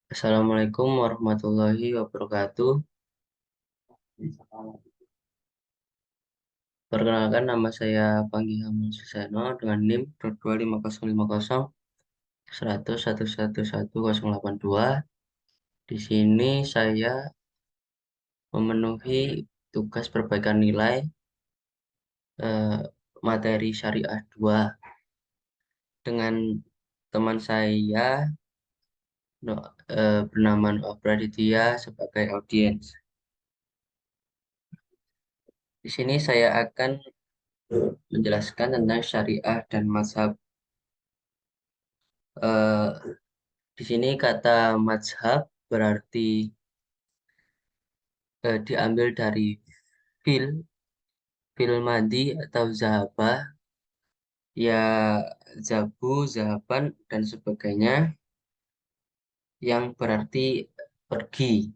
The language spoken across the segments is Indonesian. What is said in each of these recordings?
Assalamualaikum warahmatullahi wabarakatuh. Perkenalkan nama saya Panggi Hamul Suseno dengan NIM 25050 Di sini saya memenuhi tugas perbaikan nilai eh, materi Syariah 2 dengan teman saya bernama Noah Praditya sebagai audiens. Di sini saya akan menjelaskan tentang syariah dan mazhab. Eh, di sini kata mazhab berarti diambil dari fil, fil madi atau zahabah, ya zabu, zahaban, dan sebagainya yang berarti pergi.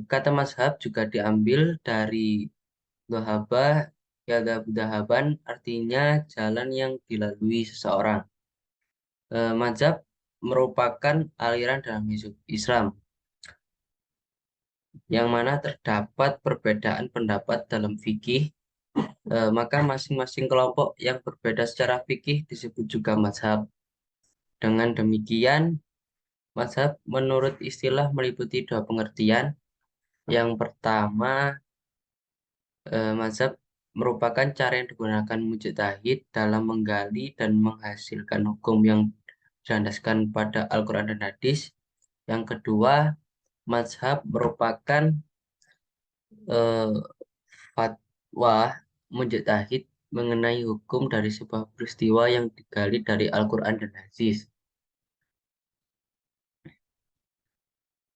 Kata mazhab juga diambil dari dhahabah, ya dhahaban artinya jalan yang dilalui seseorang. Mazhab merupakan aliran dalam Islam yang mana terdapat perbedaan pendapat dalam fikih, maka masing-masing kelompok yang berbeda secara fikih disebut juga mazhab. Dengan demikian, mazhab menurut istilah meliputi dua pengertian. Yang pertama, mazhab merupakan cara yang digunakan mujtahid dalam menggali dan menghasilkan hukum yang berlandaskan pada Al-Quran dan hadis. Yang kedua, mazhab merupakan eh, fatwa mujtahid mengenai hukum dari sebuah peristiwa yang digali dari Al-Quran dan hadis.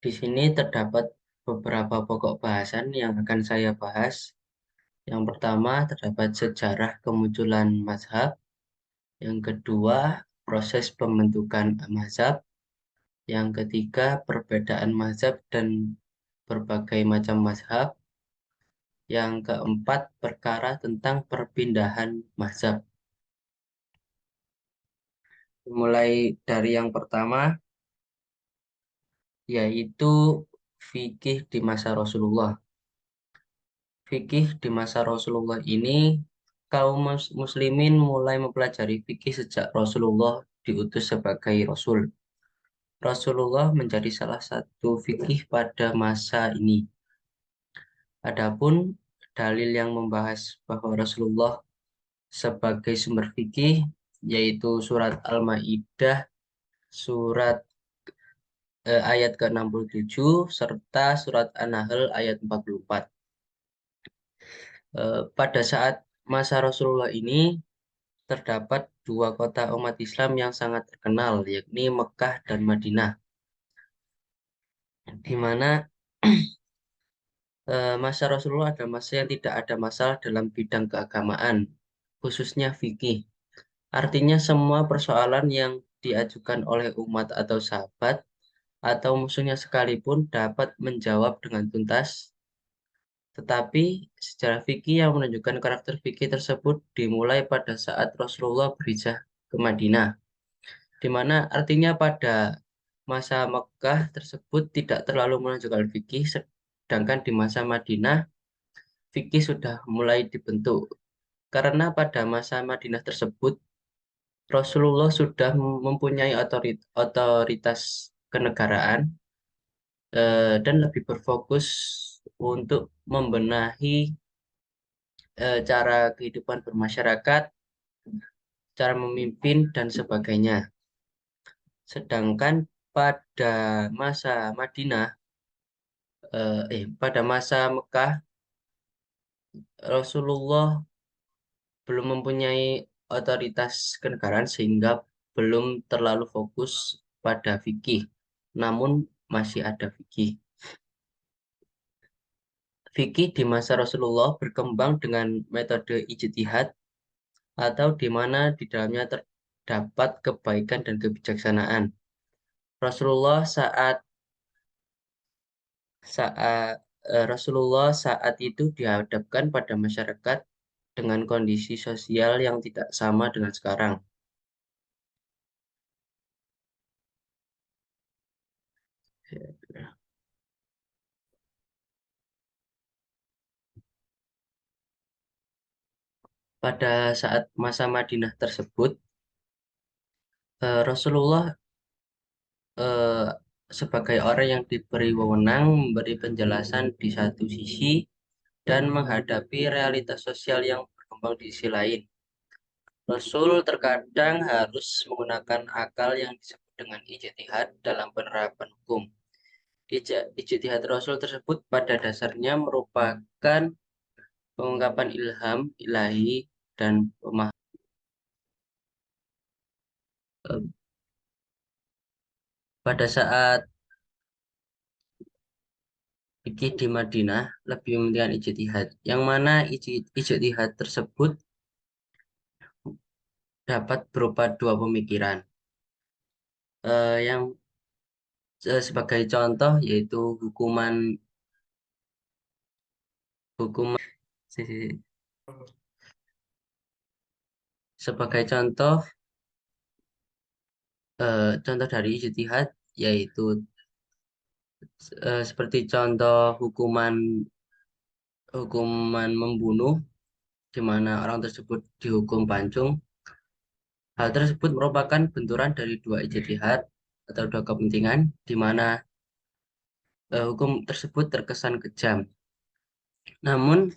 Di sini terdapat beberapa pokok bahasan yang akan saya bahas. Yang pertama, terdapat sejarah kemunculan mazhab. Yang kedua, proses pembentukan mazhab. Yang ketiga, perbedaan mazhab dan berbagai macam mazhab. Yang keempat, perkara tentang perpindahan mazhab. Mulai dari yang pertama, yaitu fikih di masa Rasulullah. Fikih di masa Rasulullah ini, kaum muslimin mulai mempelajari fikih sejak Rasulullah diutus sebagai Rasul. Rasulullah menjadi salah satu fikih pada masa ini. Adapun dalil yang membahas bahwa Rasulullah sebagai sumber fikih, yaitu surat Al-Maidah, surat ayat ke-67 serta surat An-Nahl ayat 44. Pada saat masa Rasulullah ini terdapat dua kota umat Islam yang sangat terkenal, yakni Mekah dan Madinah, di mana masa Rasulullah adalah masa yang tidak ada masalah dalam bidang keagamaan, khususnya fikih. Artinya semua persoalan yang diajukan oleh umat atau sahabat atau musuhnya sekalipun dapat menjawab dengan tuntas. Tetapi sejarah fikih yang menunjukkan karakter fikih tersebut dimulai pada saat Rasulullah berhijrah ke Madinah, di mana artinya pada masa Mekah tersebut tidak terlalu menunjukkan fikih, sedangkan di masa Madinah fikih sudah mulai dibentuk. Karena pada masa Madinah tersebut Rasulullah sudah mempunyai otoritas kenegaraan, dan lebih berfokus untuk membenahi cara kehidupan bermasyarakat, cara memimpin, dan sebagainya. Sedangkan pada masa Madinah, pada masa Mekah, Rasulullah belum mempunyai otoritas kenegaraan sehingga belum terlalu fokus pada fikih, namun masih ada fikih. Fikih di masa Rasulullah berkembang dengan metode ijtihad atau di mana di dalamnya terdapat kebaikan dan kebijaksanaan. Rasulullah saat saat Rasulullah saat itu dihadapkan pada masyarakat dengan kondisi sosial yang tidak sama dengan sekarang. Pada saat masa Madinah tersebut, Rasulullah eh, sebagai orang yang diberi wewenang memberi penjelasan di satu sisi dan menghadapi realitas sosial yang berkembang di sisi lain. Rasul terkadang harus menggunakan akal yang disebut dengan ijtihad dalam penerapan hukum. Ijtihad Rasul tersebut pada dasarnya merupakan pengungkapan ilham ilahi dan eh, pada saat fikih di Madinah lebih mementingkan ijtihad, yang mana ijtihad tersebut dapat berupa dua pemikiran. Yang sebagai contoh yaitu hukuman sebagai contoh dari ijtihad yaitu seperti contoh hukuman membunuh di mana orang tersebut dihukum pancung. Hal tersebut merupakan benturan dari dua ijtihad atau dua kepentingan di mana hukum tersebut terkesan kejam. Namun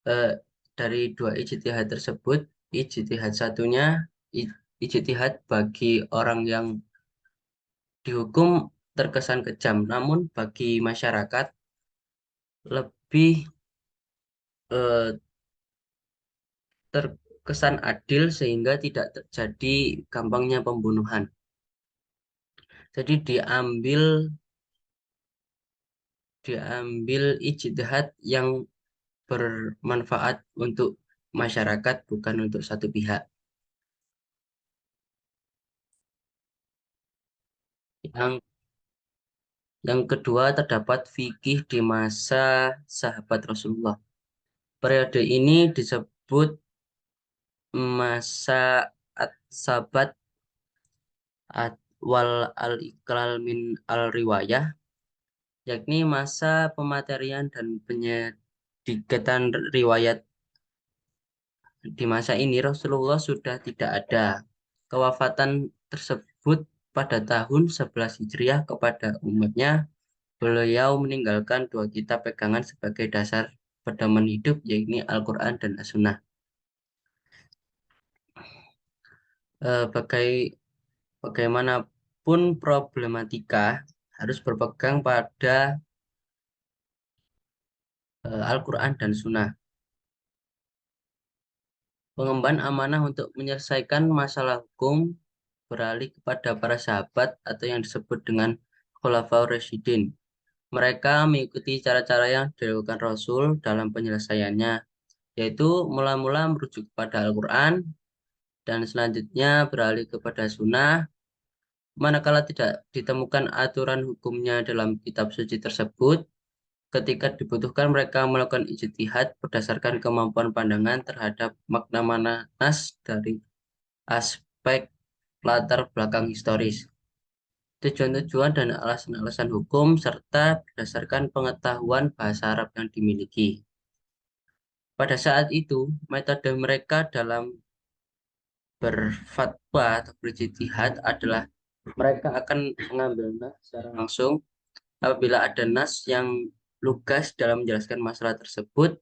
eh, dari dua ijtihad tersebut, ijtihad satunya ijtihad bagi orang yang dihukum terkesan kejam, namun bagi masyarakat lebih eh, terkesan adil sehingga tidak terjadi gampangnya pembunuhan. Jadi diambil ijtihad yang bermanfaat untuk masyarakat bukan untuk satu pihak. Yang yang kedua terdapat fikih di masa sahabat Rasulullah. Periode ini disebut masa sabat wal al-iqlal min al-riwayah, yakni masa pematerian dan penyedikatan riwayat. Di masa ini Rasulullah sudah tidak ada. Kewafatan tersebut pada tahun 11 Hijriah kepada umatnya. Beliau meninggalkan dua kitab pegangan sebagai dasar pedoman hidup, yakni Al-Quran dan As-Sunnah. Bagaimanapun problematika harus berpegang pada Al-Quran dan Sunnah. Pengemban amanah untuk menyelesaikan masalah hukum beralih kepada para sahabat atau yang disebut dengan Khulafaur Rasyidin. Mereka mengikuti cara-cara yang dilakukan Rasul dalam penyelesaiannya, yaitu mula-mula merujuk kepada Al-Quran dan selanjutnya beralih kepada Sunnah. Manakala tidak ditemukan aturan hukumnya dalam kitab suci tersebut, ketika dibutuhkan mereka melakukan ijtihad berdasarkan kemampuan pandangan terhadap makna-makna nas dari aspek latar belakang historis, tujuan-tujuan dan alasan-alasan hukum, serta berdasarkan pengetahuan bahasa Arab yang dimiliki. Pada saat itu, metode mereka dalam berfatwa atau berijtihad adalah mereka akan mengambil nas secara langsung apabila ada nas yang lugas dalam menjelaskan masalah tersebut,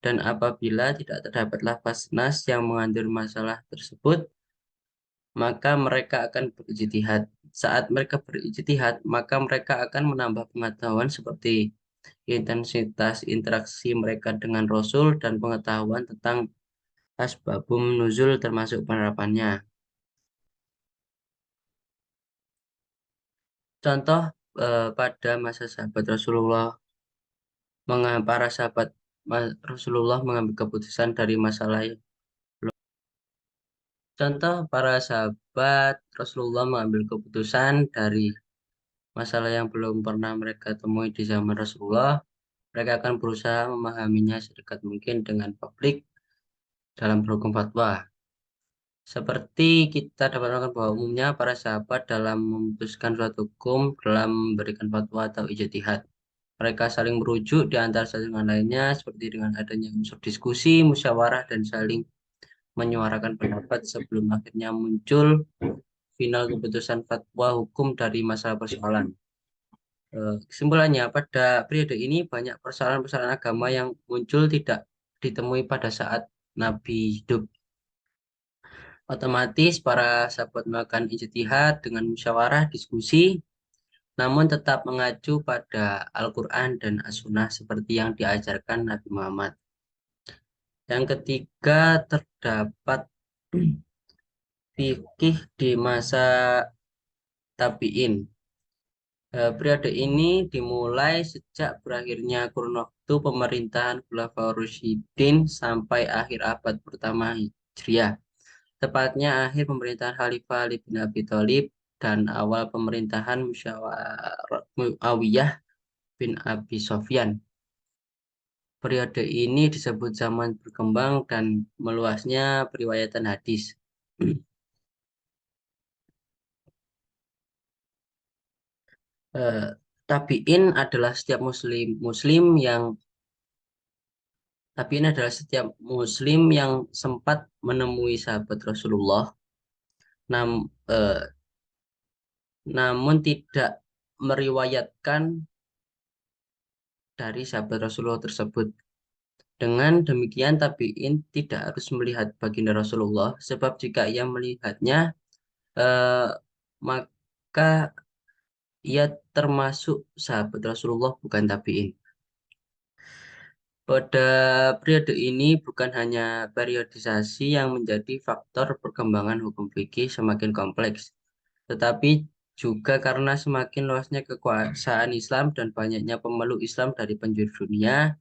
dan apabila tidak terdapat lafaz nas yang mengandung masalah tersebut, maka mereka akan berijtihad. Saat mereka berijtihad, maka mereka akan menambah pengetahuan seperti intensitas interaksi mereka dengan Rasul dan pengetahuan tentang asbabun nuzul termasuk penerapannya. Contoh pada masa sahabat Rasulullah, para sahabat Rasulullah mengambil keputusan dari masalah. Contoh para sahabat Rasulullah mengambil keputusan dari masalah yang belum pernah mereka temui di zaman Rasulullah. Mereka akan berusaha memahaminya sedekat mungkin dengan publik dalam berhukum fatwa. Seperti kita dapat melakukan bahwa umumnya para sahabat dalam memutuskan suatu hukum, dalam memberikan fatwa atau ijtihad. Mereka saling merujuk di antara satu dengan lainnya, seperti dengan adanya unsur diskusi, musyawarah, dan saling menyuarakan pendapat sebelum akhirnya muncul final keputusan fatwa hukum dari masalah persoalan. Kesimpulannya, pada periode ini banyak persoalan-persoalan agama yang muncul tidak ditemui pada saat Nabi hidup. Otomatis para sahabat melakukan ijtihad dengan musyawarah, diskusi, namun tetap mengacu pada Al-Quran dan As-Sunnah seperti yang diajarkan Nabi Muhammad. Yang ketiga, terdapat fikih di masa tabi'in. Periode ini dimulai sejak berakhirnya kurun waktu pemerintahan Khulafaur Rasyidin sampai akhir abad pertama Hijriah. Tepatnya akhir pemerintahan Khalifah Ali bin Abi Thalib dan awal pemerintahan Muawiyah bin Abi Sofyan. Periode ini disebut zaman berkembang dan meluasnya periwayatan hadis. Eh, Tabiin adalah setiap muslim yang setiap muslim yang sempat menemui sahabat Rasulullah nam, eh, namun tidak meriwayatkan dari sahabat Rasulullah tersebut. Dengan demikian tabiin tidak harus melihat baginda Rasulullah sebab jika ia melihatnya eh, maka ia termasuk sahabat Rasulullah bukan tabiin. Pada periode ini bukan hanya periodisasi yang menjadi faktor perkembangan hukum fikih semakin kompleks, tetapi juga karena semakin luasnya kekuasaan Islam dan banyaknya pemeluk Islam dari penjuru dunia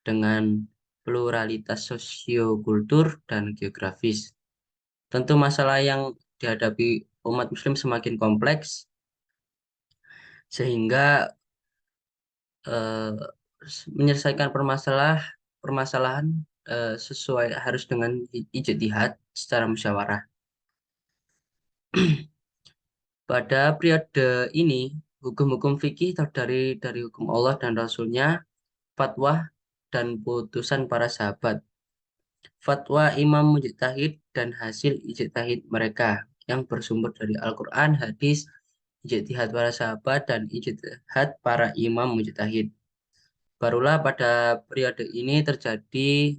dengan pluralitas sosiokultur dan geografis. Tentu masalah yang dihadapi umat Muslim semakin kompleks, sehingga eh, menyelesaikan permasalahan sesuai harus dengan ijtihad secara musyawarah. Pada periode ini, hukum-hukum fikih dari hukum Allah dan Rasulnya, fatwa dan putusan para sahabat, fatwa imam mujtahid dan hasil ijtihad mereka yang bersumber dari Al-Quran, hadis, ijtihad para sahabat, dan ijtihad para imam mujtahid. Barulah pada periode ini terjadi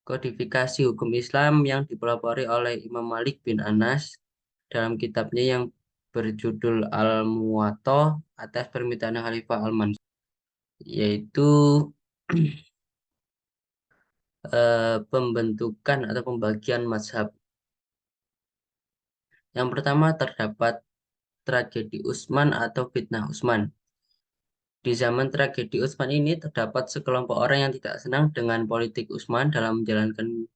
kodifikasi hukum Islam yang dipelopori oleh Imam Malik bin Anas dalam kitabnya yang berjudul Al-Muwatta atas permintaan Khalifah Al-Mansur, yaitu pembentukan atau pembagian mazhab. Yang pertama terdapat tragedi Utsman atau fitnah Utsman. Di zaman tragedi Utsman ini terdapat sekelompok orang yang tidak senang dengan politik Utsman dalam menjalankan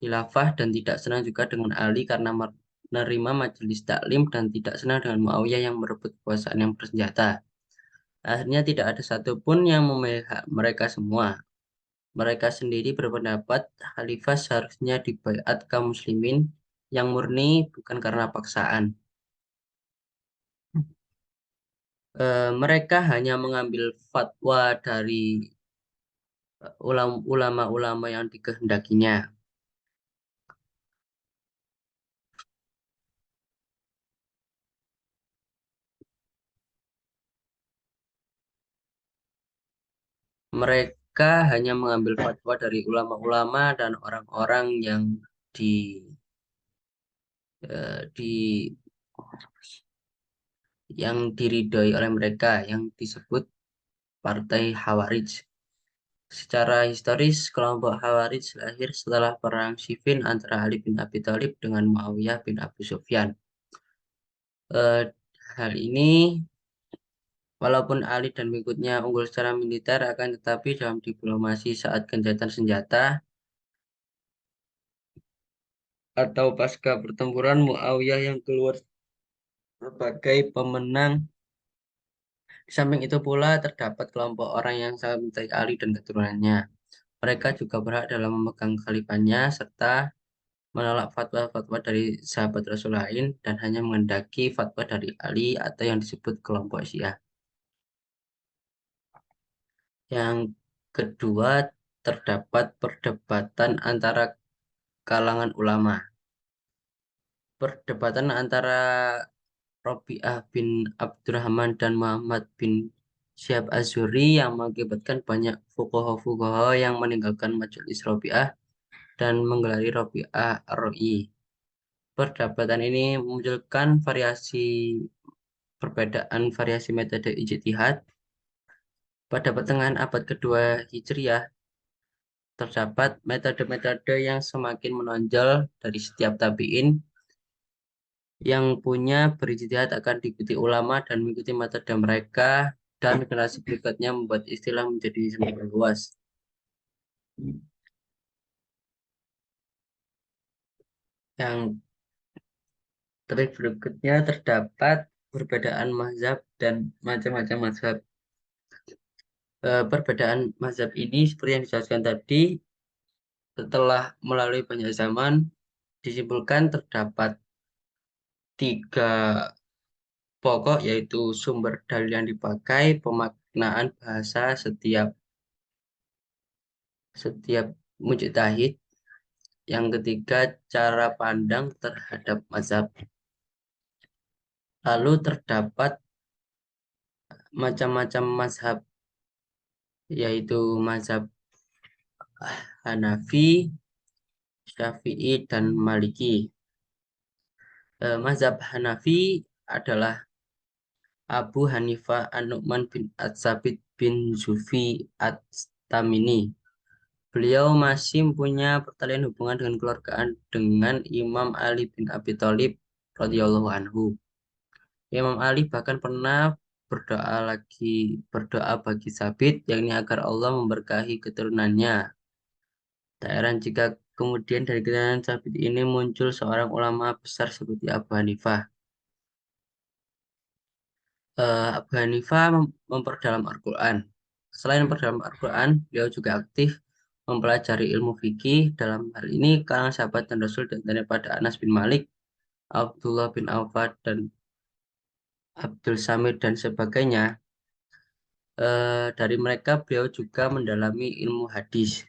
khilafah dan tidak senang juga dengan Ali karena menerima majelis taklim dan tidak senang dengan Muawiyah yang merebut kekuasaan yang bersenjata. Akhirnya tidak ada satupun yang memihak mereka semua. Mereka sendiri berpendapat khalifah seharusnya dibaiat kaum muslimin yang murni bukan karena paksaan. Mereka hanya mengambil fatwa dari ulama-ulama yang dikehendakinya. Mereka hanya mengambil fatwa dari ulama-ulama dan orang-orang yang di eh, di yang diridhoi oleh mereka yang disebut Partai Khawarij. Secara historis, kelompok Khawarij lahir setelah perang Siffin antara Ali bin Abi Thalib dengan Muawiyah bin Abu Sufyan. Eh, Hal ini, walaupun Ali dan pengikutnya unggul secara militer, akan tetapi dalam diplomasi saat gencatan senjata atau pasca pertempuran Muawiyah yang keluar sebagai pemenang. Di samping itu pula terdapat kelompok orang yang sangat mencintai Ali dan keturunannya. Mereka juga berhak dalam memegang khalifahnya serta menolak fatwa-fatwa dari sahabat Rasul lain dan hanya menghendaki fatwa dari Ali atau yang disebut kelompok Syiah. Yang kedua, terdapat perdebatan antara kalangan ulama. Perdebatan antara Robi'ah bin Abdurrahman dan Muhammad bin Syihab Az-Zuhri yang mengakibatkan banyak fuqaha-fuqaha yang meninggalkan majelis Robi'ah dan menggelari Robi'ah Ar-Ra'i. Perdebatan ini memunculkan perbedaan variasi metode ijtihad. Pada pertengahan abad kedua Hijriah, terdapat metode-metode yang semakin menonjol dari setiap tabi'in yang punya berijtihad akan diikuti ulama dan mengikuti metode mereka dan generasi berikutnya membuat istilah menjadi semakin luas. Yang berikutnya terdapat perbedaan mazhab dan macam-macam mazhab. Perbedaan mazhab ini seperti yang dijelaskan tadi, setelah melalui banyak zaman, disimpulkan terdapat tiga pokok yaitu sumber dalil yang dipakai, pemaknaan bahasa setiap mujtahid. Yang ketiga, cara pandang terhadap mazhab. Lalu terdapat macam-macam mazhab, yaitu mazhab Hanafi, Syafi'i, dan Maliki. Mazhab Hanafi adalah Abu Hanifah An-Nu'man bin Ats-Sabit bin Zufi At-Tamimi. Beliau masih punya pertalian hubungan dengan keluargaan dengan Imam Ali bin Abi Thalib radhiyallahu anhu. Imam Ali bahkan pernah berdoa bagi Sabit, yakni agar Allah memberkahi keturunannya. Tak heran jika kemudian dari keturunan Sabit ini muncul seorang ulama besar seperti Abu Hanifah. Abu Hanifah memperdalam Al-Quran. Selain memperdalam Al-Quran, beliau juga aktif mempelajari ilmu fikih. Dalam hal ini, kalangan sahabat dan Rasul dan daripada Anas bin Malik, Abdullah bin Auf dan Abdul Samir dan sebagainya. Dari mereka beliau juga mendalami ilmu hadis.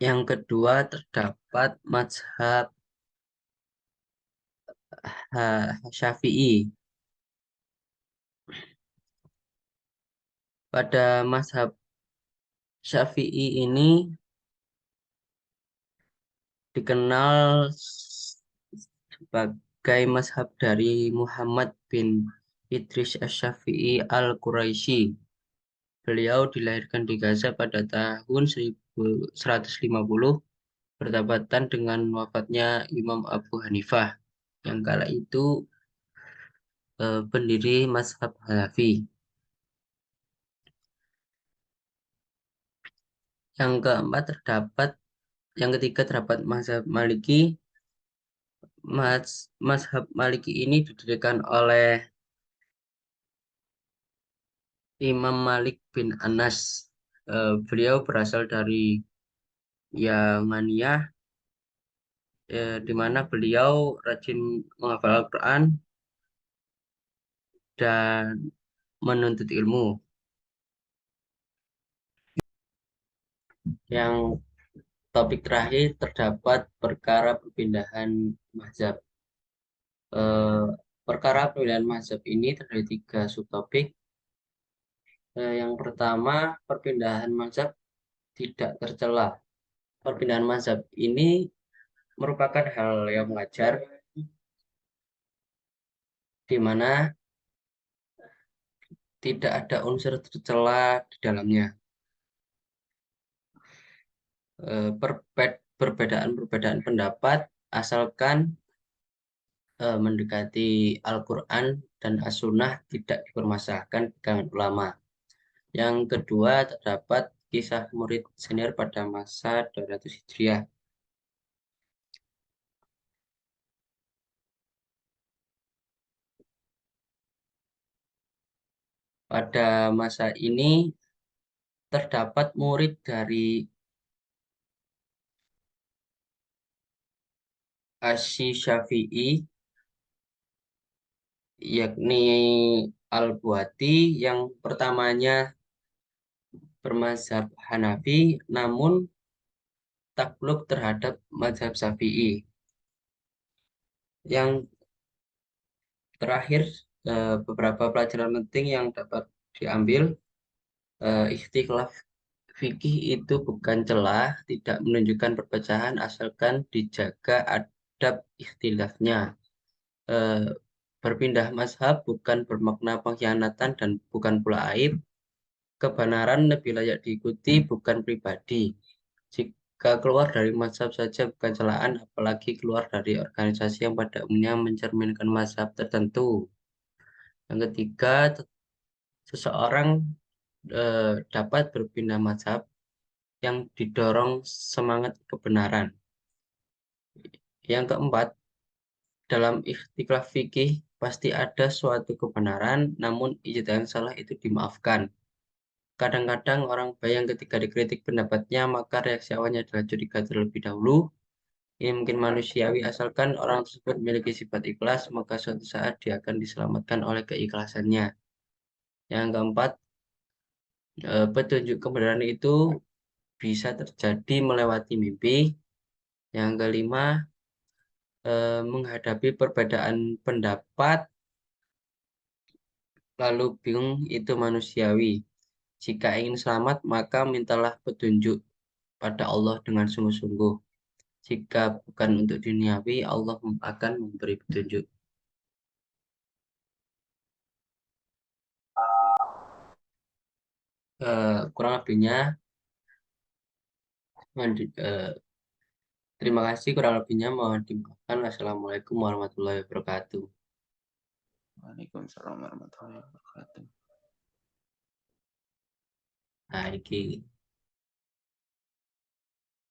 Yang kedua terdapat mazhab Syafi'i. Pada mazhab Syafi'i ini dikenal sebagai mazhab dari Muhammad bin Idris Asy-Syafi'i Al-Quraisy. Beliau dilahirkan di Gaza pada tahun 1150 bertepatan dengan wafatnya Imam Abu Hanifah yang kala itu pendiri mazhab Hanafi. Yang ketiga terdapat mazhab Maliki. Mazhab Maliki ini didirikan oleh Imam Malik bin Anas. Beliau berasal dari Yamaniyah, di mana beliau rajin menghafal Al-Quran dan menuntut ilmu. Yang topik terakhir terdapat perkara perpindahan mazhab. Eh, Perkara perpindahan mazhab ini terdiri tiga subtopik. Yang pertama, perpindahan mazhab tidak tercela. Perpindahan mazhab ini merupakan hal yang wajar, di mana tidak ada unsur tercela di dalamnya. Perbedaan-perbedaan pendapat asalkan mendekati Al-Quran dan As-Sunnah tidak dipermasalahkan di kalangan ulama. Yang kedua, terdapat kisah murid senior pada masa 200 Hijriah. Pada masa ini, terdapat murid dari Asy-Syafi'i, yakni Al-Buati, yang pertamanya bermazhab Hanafi, namun takluk terhadap mazhab Syafi'i. Yang terakhir, beberapa pelajaran penting yang dapat diambil, ikhtilaf fikih itu bukan celah, tidak menunjukkan perpecahan, asalkan dijaga adab ikhtilafnya. Eh, Berpindah mazhab bukan bermakna pengkhianatan dan bukan pula aib. Kebenaran lebih layak diikuti, bukan pribadi. Jika keluar dari mazhab saja bukan celaan, apalagi keluar dari organisasi yang pada umumnya mencerminkan mazhab tertentu. Yang ketiga, seseorang dapat berpindah mazhab yang didorong semangat kebenaran. Yang keempat, dalam ikhtilaf fikih pasti ada suatu kebenaran, namun ijtihad yang salah itu dimaafkan. Kadang-kadang orang bayang ketika dikritik pendapatnya, maka reaksi awalnya adalah curiga terlebih dahulu. Ini mungkin manusiawi, asalkan orang tersebut memiliki sifat ikhlas, maka suatu saat dia akan diselamatkan oleh keikhlasannya. Yang keempat, petunjuk kebenaran itu bisa terjadi melewati mimpi. Yang kelima, menghadapi perbedaan pendapat lalu bingung itu manusiawi. Jika ingin selamat, maka mintalah petunjuk pada Allah dengan sungguh-sungguh. Jika bukan untuk duniawi, Allah akan memberi petunjuk. Kurang lebihnya, terima kasih. Kurang lebihnya mohon dimaafkan. Wassalamualaikum warahmatullahi wabarakatuh. Waalaikumsalam warahmatullahi wabarakatuh. Nah, iki